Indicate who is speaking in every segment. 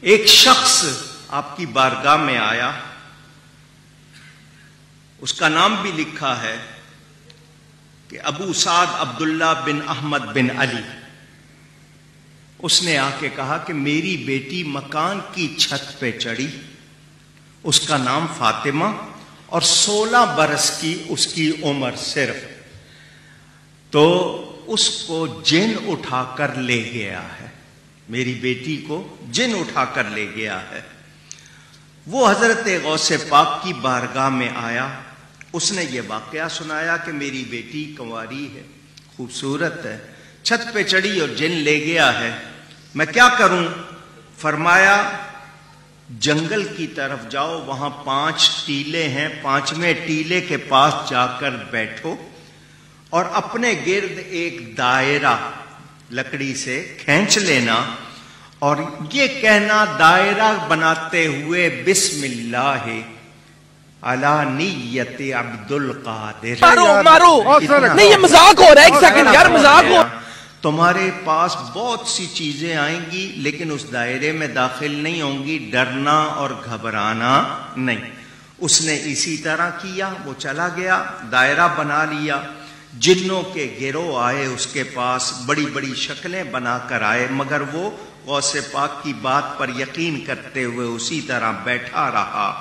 Speaker 1: ایک شخص آپ کی بارگاہ میں آیا، اس کا نام بھی لکھا ہے کہ ابو سعد عبداللہ بن احمد بن علی۔ اس نے آ کے کہا کہ میری بیٹی مکان کی چھت پہ چڑھی، اس کا نام فاطمہ، اور 16 برس کی اس کی عمر صرف، تو اس کو جن اٹھا کر لے گیا ہے، میری بیٹی کو جن اٹھا کر لے گیا ہے۔ وہ حضرت غوث پاک کی بارگاہ میں آیا، اس نے یہ واقعہ سنایا کہ میری بیٹی کنواری ہے، خوبصورت ہے، چھت پہ چڑھی اور جن لے گیا ہے، میں کیا کروں؟ فرمایا جنگل کی طرف جاؤ، وہاں 5 ٹیلے ہیں، 5ویں ٹیلے کے پاس جا کر بیٹھو اور اپنے گرد ایک دائرہ لکڑی سے کھینچ لینا اور یہ کہنا دائرہ بناتے ہوئے بسم اللہ علی نیت عبد القادر۔
Speaker 2: مارو نہیں، یہ مذاق ہو رہا ہے، ایک سیکنڈ یار، مذاق ہو۔
Speaker 1: تمہارے پاس بہت سی چیزیں آئیں گی لیکن اس دائرے میں داخل نہیں ہوں گی، ڈرنا اور گھبرانا نہیں۔ اس نے اسی طرح کیا، وہ چلا گیا، دائرہ بنا لیا، جنوں کے گروہ آئے اس کے پاس، بڑی بڑی شکلیں بنا کر آئے، مگر وہ غوث پاک کی بات پر یقین کرتے ہوئے اسی طرح بیٹھا رہا۔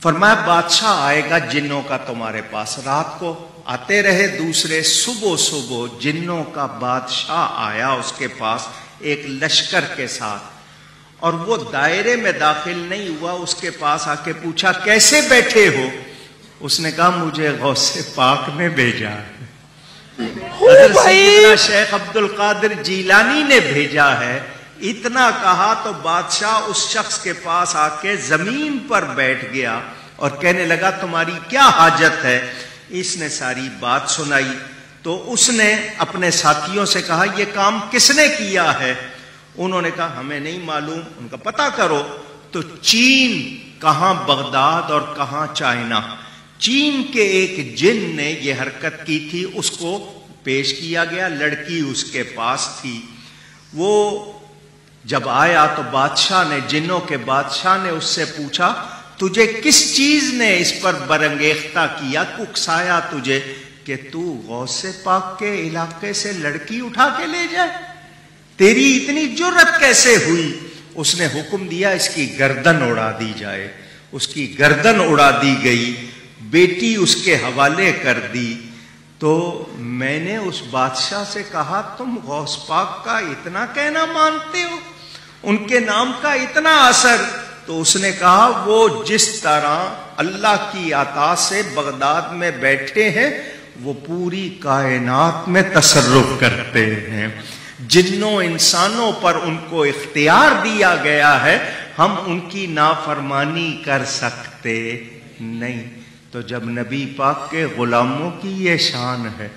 Speaker 1: فرمایا بادشاہ آئے گا جنوں کا تمہارے پاس، رات کو آتے رہے دوسرے، صبح جنوں کا بادشاہ آیا اس کے پاس ایک لشکر کے ساتھ، اور وہ دائرے میں داخل نہیں ہوا، اس کے پاس آ کے پوچھا کیسے بیٹھے ہو؟ اس نے کہا مجھے غوث پاک نے بھیجا ہے، حضرت سیدنا شیخ عبد القادر جیلانی نے بھیجا ہے۔ اتنا کہا تو بادشاہ اس شخص کے پاس آ کے زمین پر بیٹھ گیا اور کہنے لگا تمہاری کیا حاجت ہے؟ اس نے ساری بات سنائی تو اس نے اپنے ساتھیوں سے کہا یہ کام کس نے کیا ہے؟ انہوں نے کہا ہمیں نہیں معلوم، ان کا پتہ کرو۔ تو چین، کہاں بغداد اور کہاں چائنا، چین کے ایک جن نے یہ حرکت کی تھی، اس کو پیش کیا گیا، لڑکی اس کے پاس تھی۔ وہ جب آیا تو بادشاہ نے، جنوں کے بادشاہ نے اس سے پوچھا تجھے کس چیز نے اس پر برانگیختہ کیا، اکسایا تجھے کہ تو غوث پاک کے علاقے سے لڑکی اٹھا کے لے جائے؟ تیری اتنی جرت کیسے ہوئی؟ اس نے حکم دیا اس کی گردن اڑا دی جائے، اس کی گردن اڑا دی گئی، بیٹی اس کے حوالے کر دی۔ تو میں نے اس بادشاہ سے کہا تم غوث پاک کا اتنا کہنا مانتے ہو، ان کے نام کا اتنا اثر؟ تو اس نے کہا وہ جس طرح اللہ کی عطا سے بغداد میں بیٹھے ہیں وہ پوری کائنات میں تصرف کرتے ہیں، جنوں انسانوں پر ان کو اختیار دیا گیا ہے، ہم ان کی نافرمانی کر سکتے نہیں۔ تو جب نبی پاک کے غلاموں کی یہ شان ہے،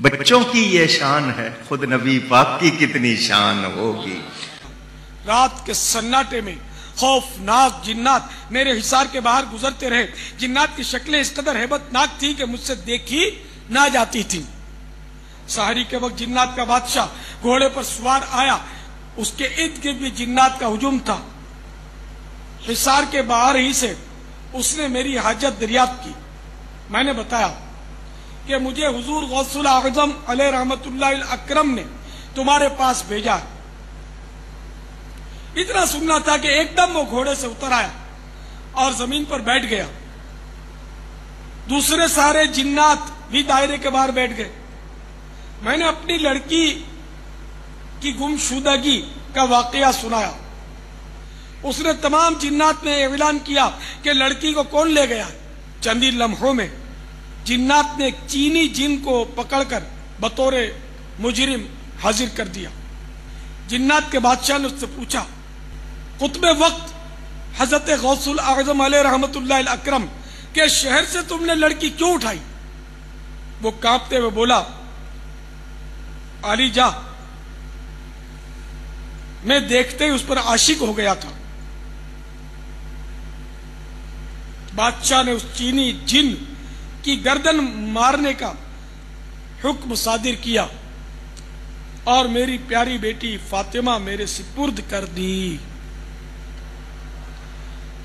Speaker 1: بچوں کی یہ شان ہے، خود نبی پاک کی کتنی شان ہوگی۔
Speaker 2: رات کے سناٹے میں خوفناک جنات میرے حصار کے باہر گزرتے رہے۔ جنات کی شکلیں اس قدر ہیبت ناک تھی کہ مجھ سے دیکھی نہ جاتی تھی۔ سحری کے وقت جنات کا بادشاہ گھوڑے پر سوار آیا، اس کے ارد گرد بھی جنات کا ہجوم تھا۔ حصار کے باہر ہی سے اس نے میری حاجت دریافت کی۔ میں نے بتایا کہ مجھے حضور غوث الاعظم علیہ رحمت اللہ الاکرم نے تمہارے پاس بھیجا ہے۔ اتنا سننا تھا کہ ایک دم وہ گھوڑے سے اتر آیا اور زمین پر بیٹھ گیا۔ دوسرے سارے جنات بھی دائرے کے باہر بیٹھ گئے۔ میں نے اپنی لڑکی کی گمشدگی کا واقعہ سنایا۔ اس نے تمام جنات میں اعلان کیا کہ لڑکی کو کون لے گیا۔ چند ہی لمحوں میں جنات نے ایک چینی جن کو پکڑ کر بطور مجرم حاضر کر دیا۔ جنات کے بادشاہ نے اس سے پوچھا قطب وقت حضرت غوث الاعظم علیہ رحمت اللہ الاکرم کے شہر سے تم نے لڑکی کیوں اٹھائی؟ وہ کانپتے ہوئے بولا علی جا، میں دیکھتے ہی اس پر عاشق ہو گیا تھا۔ بادشاہ نے اس چینی جن کی گردن مارنے کا حکم صادر کیا اور میری پیاری بیٹی فاطمہ میرے سپرد کر دی۔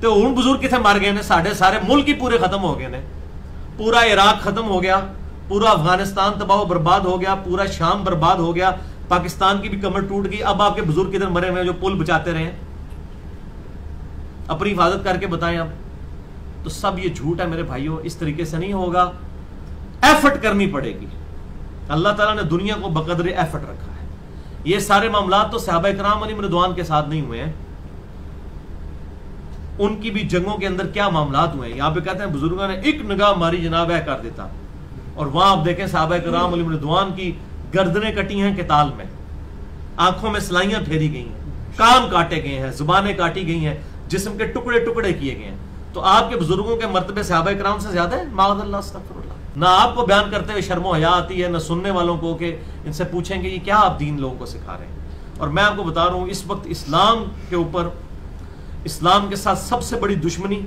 Speaker 3: تو ہوں بزرگ کتنے مر گئے نے؟ سارے ملک ہی پورے ختم ہو گئے نے. پورا عراق ختم ہو گیا, پورا افغانستان تباہ و برباد ہو گیا, پورا شام برباد ہو گیا, پاکستان کی بھی کمر ٹوٹ گئی. اب آپ کے بزرگ کدھر مرے ہوئے جو پل بچاتے رہے ہیں؟ اپنی حفاظت کر کے بتائیں آپ. تو سب یہ جھوٹ ہے میرے بھائیوں, اس طریقے سے نہیں ہوگا. ایفرٹ کرنی پڑے گی. اللہ تعالیٰ نے دنیا کو بقدر ایفرٹ رکھا ہے. یہ سارے معاملات تو صحابہ کرام علیہم رضوان کے ساتھ نہیں ہوئے ہیں, ان کی بھی جنگوں کے اندر کیا معاملات ہوئے ہیں. یہاں پہ کہتے ہیں بزرگوں نے ایک نگاہ ماری جناب ہے کر دیتا, اور وہاں آپ دیکھیں صحابہ کرام علیہم رضوان کی گردنیں کٹی ہیں قتال میں, آنکھوں میں سلائیاں پھیری گئی ہیں, کان کاٹے گئے ہیں, زبانیں کاٹی گئی ہیں, جسم کے ٹکڑے ٹکڑے کیے گئے ہیں. تو آپ کے بزرگوں کے مرتبے صحابہ کرام سے زیادہ ہے؟ معاذ اللہ, استغفر اللہ. نہ آپ کو بیان کرتے ہوئے شرم و حیا آتی ہے, نہ سننے والوں کو کہ ان سے پوچھیں کہ یہ کیا آپ دین لوگوں کو سکھا رہے ہیں. اور میں آپ کو بتا رہا ہوں اس وقت اسلام کے اوپر, اسلام کے ساتھ سب سے بڑی دشمنی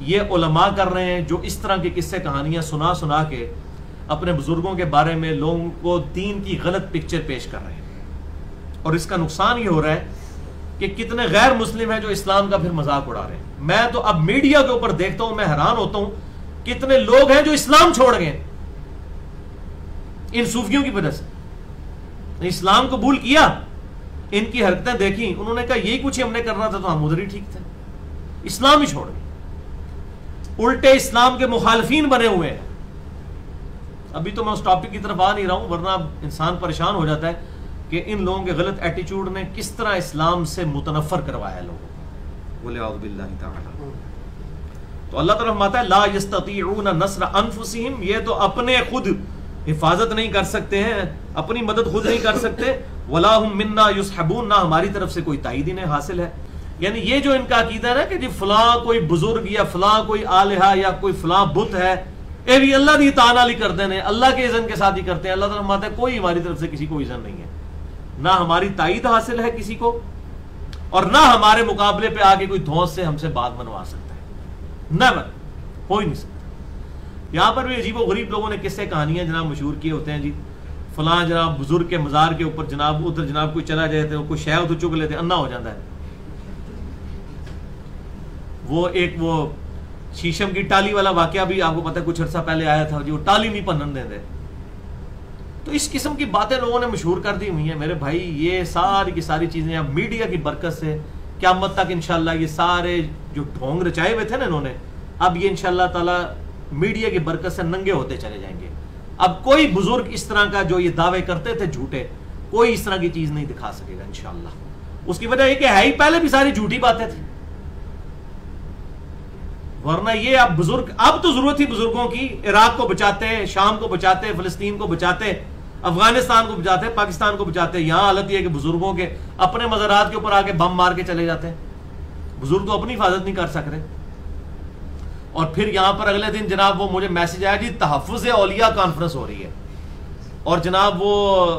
Speaker 3: یہ علماء کر رہے ہیں, جو اس طرح کی قصے کہانیاں سنا سنا کے اپنے بزرگوں کے بارے میں لوگوں کو دین کی غلط پکچر پیش کر رہے ہیں. اور اس کا نقصان یہ ہو رہا ہے کہ کتنے غیر مسلم ہیں جو اسلام کا پھر مذاق اڑا رہے ہیں. میں تو اب میڈیا کے اوپر دیکھتا ہوں, میں حیران ہوتا ہوں کتنے لوگ ہیں جو اسلام چھوڑ گئے ان صوفیوں کی وجہ سے. اسلام قبول کیا, ان کی حرکتیں دیکھی, انہوں نے کہا یہی کچھ ہم نے کرنا تھا تو ہم ادھر ہی ٹھیک تھے, اسلام ہی چھوڑ گئے, الٹے اسلام کے مخالفین بنے ہوئے ہیں. ابھی تو میں اس ٹاپک کی طرف آ نہیں رہا ہوں, ورنہ انسان پریشان ہو جاتا ہے کہ ان لوگوں کے غلط ایٹیچیوڈ نے کس طرح اسلام سے متنفر کروایا لوگوں کو. بولے اعوذ باللہ تعالی. تو اللہ تعالیٰ فرماتا ہے لا یستطیعون نصر انفسہم, یہ تو اپنے خود حفاظت نہیں کر سکتے ہیں, اپنی مدد خود نہیں کر سکتے. ولا ہم منا یصحبون, نہ ہماری طرف سے کوئی تائید انہیں حاصل ہے. یعنی یہ جو ان کا عقیدہ ہے نا کہ جی فلاں کوئی بزرگ یا فلاں کوئی آلہہ یا کوئی فلاں بت ہے, اے بھی اللہ دی اطاعت والی کرتے ہیں, اللہ کے اذن کے ساتھ ہی کرتے ہیں. اللہ تعالیٰ فرماتا ہے کوئی ہماری طرف سے کسی کو اذن نہیں ہے, نہ ہماری تائید حاصل ہے کسی کو, اور نہ ہمارے مقابلے پہ آگے کوئی دھوس سے ہم سے بات منوا سکتا ہے. نیور, ہو ہی نہیں سکتا. یہاں پر بھی عجیب و غریب لوگوں نے قصے کہانیاں جناب مشہور کیے ہوتے ہیں. جی فلاں جناب بزرگ کے مزار کے اوپر جناب ادھر جناب کوئی چلا جائے تو کوئی شے ادھر چک لیتے, انا ہو جاتا ہے. وہ ایک وہ شیشم کی ٹالی والا واقعہ بھی آپ کو پتہ ہے کچھ عرصہ پہلے آیا تھا, جو ٹالی نہیں پنن دے. تو اس قسم کی باتیں لوگوں نے مشہور کر دی ہوئی ہیں میرے بھائی. یہ ساری کی ساری چیزیں اب میڈیا کی برکت سے قیامت تک انشاءاللہ یہ سارے جو ڈھونگ رچائے ہوئے تھے نا انہوں نے, اب یہ انشاءاللہ تعالی میڈیا کی برکت سے ننگے ہوتے چلے جائیں گے. اب کوئی بزرگ اس طرح کا جو یہ دعوے کرتے تھے جھوٹے, کوئی اس طرح کی چیز نہیں دکھا سکے گا انشاءاللہ. اس کی وجہ یہ کہ ہے ہی پہلے بھی ساری جھوٹی باتیں تھیں, ورنہ یہ اب بزرگ, اب تو ضرورت تھی بزرگوں کی. عراق کو بچاتے, شام کو بچاتے, فلسطین کو بچاتے, افغانستان کو بچاتے, پاکستان کو بچاتے. یہاں حالت یہ کہ بزرگوں کے اپنے مزارات کے اوپر آ کے بم مار کے چلے جاتے ہیں. بزرگ تو اپنی حفاظت نہیں کر سک رہے. اور پھر یہاں پر اگلے دن جناب وہ مجھے میسج آیا جی تحفظ اولیاء کانفرنس ہو رہی ہے, اور جناب وہ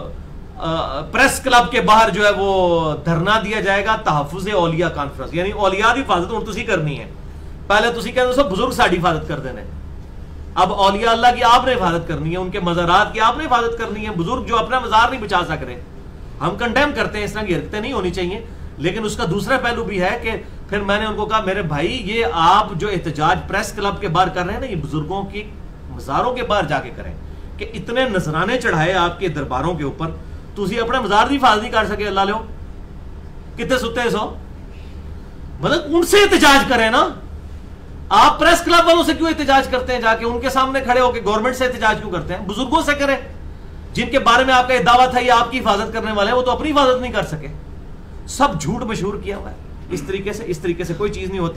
Speaker 3: پریس کلب کے باہر جو ہے وہ دھرنا دیا جائے گا تحفظ اولیاء کانفرنس. یعنی اولیاء کی حفاظت ہوں تسی کرنی ہے. پہلے تسی کہتے سو بزرگ ساڑی حفاظت کر دینے, اب اولیاء اللہ کی آپ نے حفاظت کرنی ہے, ان کے مزارات کی آپ نے حفاظت کرنی ہے. بزرگ جو اپنا مزار نہیں بچا سک رہے, ہم کنڈیم کرتے ہیں, اس طرح کی حرکتیں نہیں ہونی چاہیے. لیکن اس کا دوسرا پہلو بھی ہے کہ پھر میں نے ان کو کہا میرے بھائی یہ آپ جو احتجاج پریس کلب کے باہر کر رہے ہیں نا, یہ بزرگوں کی مزاروں کے باہر جا کے کریں کہ اتنے نذرانے چڑھائے آپ کے درباروں کے اوپر, تسی اپنا مزار کی حفاظت نہیں کر سکے. اللہ لو کتنے ستے سو, مطلب ان سے احتجاج کریں نا. آپ پریس کلب والوں سے کیوں احتجاج کرتے ہیں, جا کے ان کے سامنے کھڑے ہو کے گورنمنٹ سے احتجاج کیوں کرتے ہیں؟ بزرگوں سے کریں جن کے بارے میں آپ کا یہ دعویٰ تھا یہ آپ کی حفاظت کرنے والے ہیں, وہ تو اپنی حفاظت نہیں کر سکے. سب جھوٹ مشہور کیا ہوا ہے. اس طریقے سے کوئی چیز نہیں ہوتی.